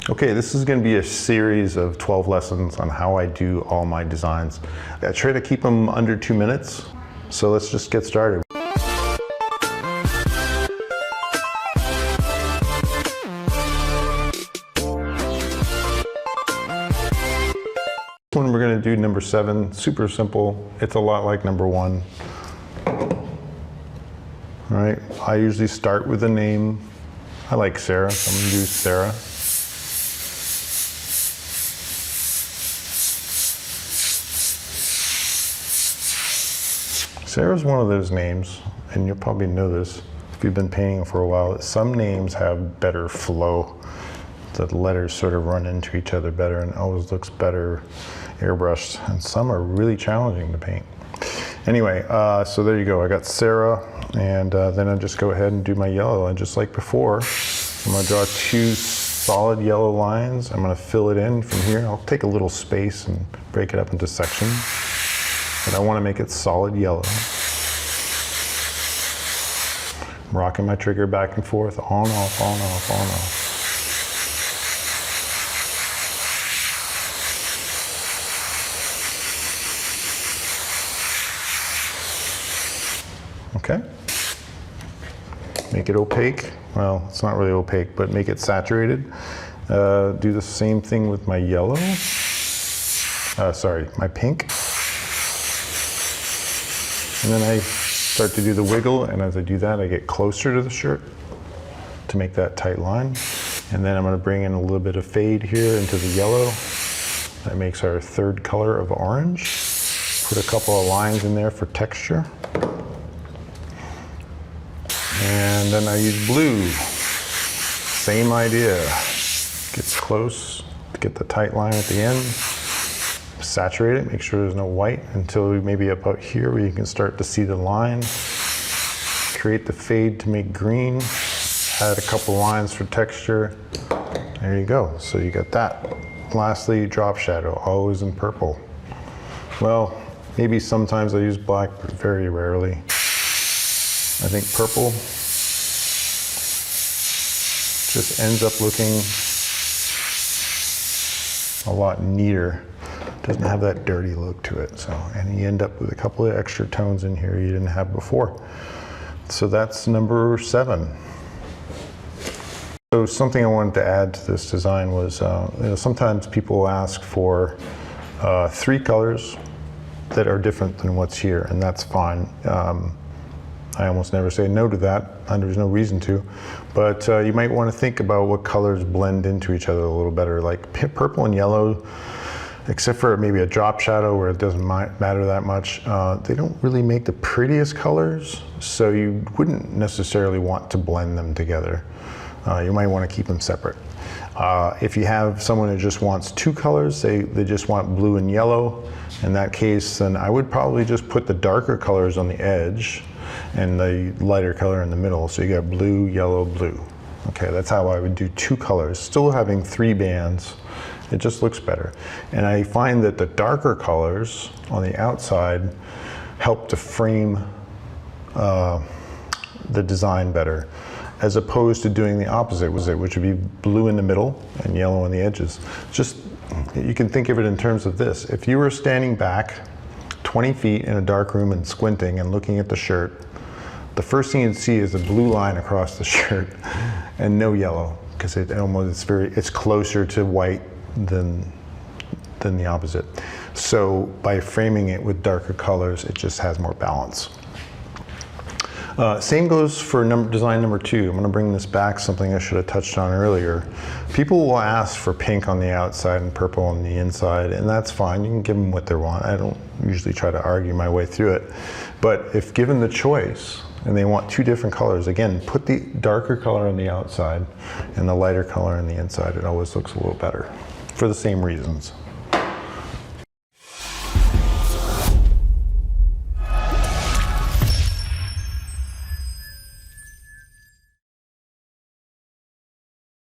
Okay, this is going to be a series of 12 lessons on how I do all my designs. I try to keep them under 2 minutes, so let's just get started. When we're going to do number 7, super simple. It's a lot like number 1. All right, I usually start with a name. I like Sarah, so I'm going to do Sarah. Sarah's one of those names, and you'll probably know this if you've been painting for a while, that some names have better flow. The letters sort of run into each other better and always looks better airbrushed, and some are really challenging to paint. Anyway, so there you go. I got Sarah, and then I just go ahead and do my yellow. And just like before, I'm going to draw 2 solid yellow lines. I'm going to fill it in from here. I'll take a little space and break it up into sections. But I want to make it solid yellow. I'm rocking my trigger back and forth, on, off, on, off, on, off. Okay. Make it opaque. Well, it's not really opaque, but make it saturated. Do the same thing with my yellow. Sorry, my pink. And then I start to do the wiggle, and as I do that, I get closer to the shirt to make that tight line. And then I'm going to bring in a little bit of fade here into the yellow. That makes our 3rd color of orange. Put a couple of lines in there for texture. And then I use blue. Same idea. Get close, get the tight line at the end. Saturate it, make sure there's no white until maybe about here where you can start to see the line. Create the fade to make green. Add a couple lines for texture. There you go, so you got that. Lastly, drop shadow, always in purple. Well, maybe sometimes I use black, but very rarely. I think purple just ends up looking a lot neater. Doesn't have that dirty look to it, so, and you end up with a couple of extra tones in here you didn't have before. So that's number 7. So something I wanted to add to this design was, sometimes people ask for 3 colors that are different than what's here, and that's fine. I almost never say no to that, and there's no reason to. But you might want to think about what colors blend into each other a little better. Like purple and yellow, except for maybe a drop shadow where it doesn't matter that much, they don't really make the prettiest colors, so you wouldn't necessarily want to blend them together. You might want to keep them separate. If you have someone who just wants 2 colors, they just want blue and yellow, in that case, then I would probably just put the darker colors on the edge and the lighter color in the middle, so you got blue, yellow, blue. Okay, that's how I would do 2 colors, still having 3 bands. It just looks better. And I find that the darker colors on the outside help to frame the design better, as opposed to doing the opposite, which would be blue in the middle and yellow on the edges. Just, you can think of it in terms of this. If you were standing back 20 feet in a dark room and squinting and looking at the shirt, the first thing you'd see is a blue line across the shirt and no yellow, because it's closer to white than the opposite. So by framing it with darker colors, it just has more balance. Same goes for design number 2. I'm going to bring this back, something I should have touched on earlier. People will ask for pink on the outside and purple on the inside, and that's fine. You can give them what they want. I don't usually try to argue my way through it. But if given the choice, and they want 2 different colors, again, put the darker color on the outside and the lighter color on the inside. It always looks a little better for the same reasons.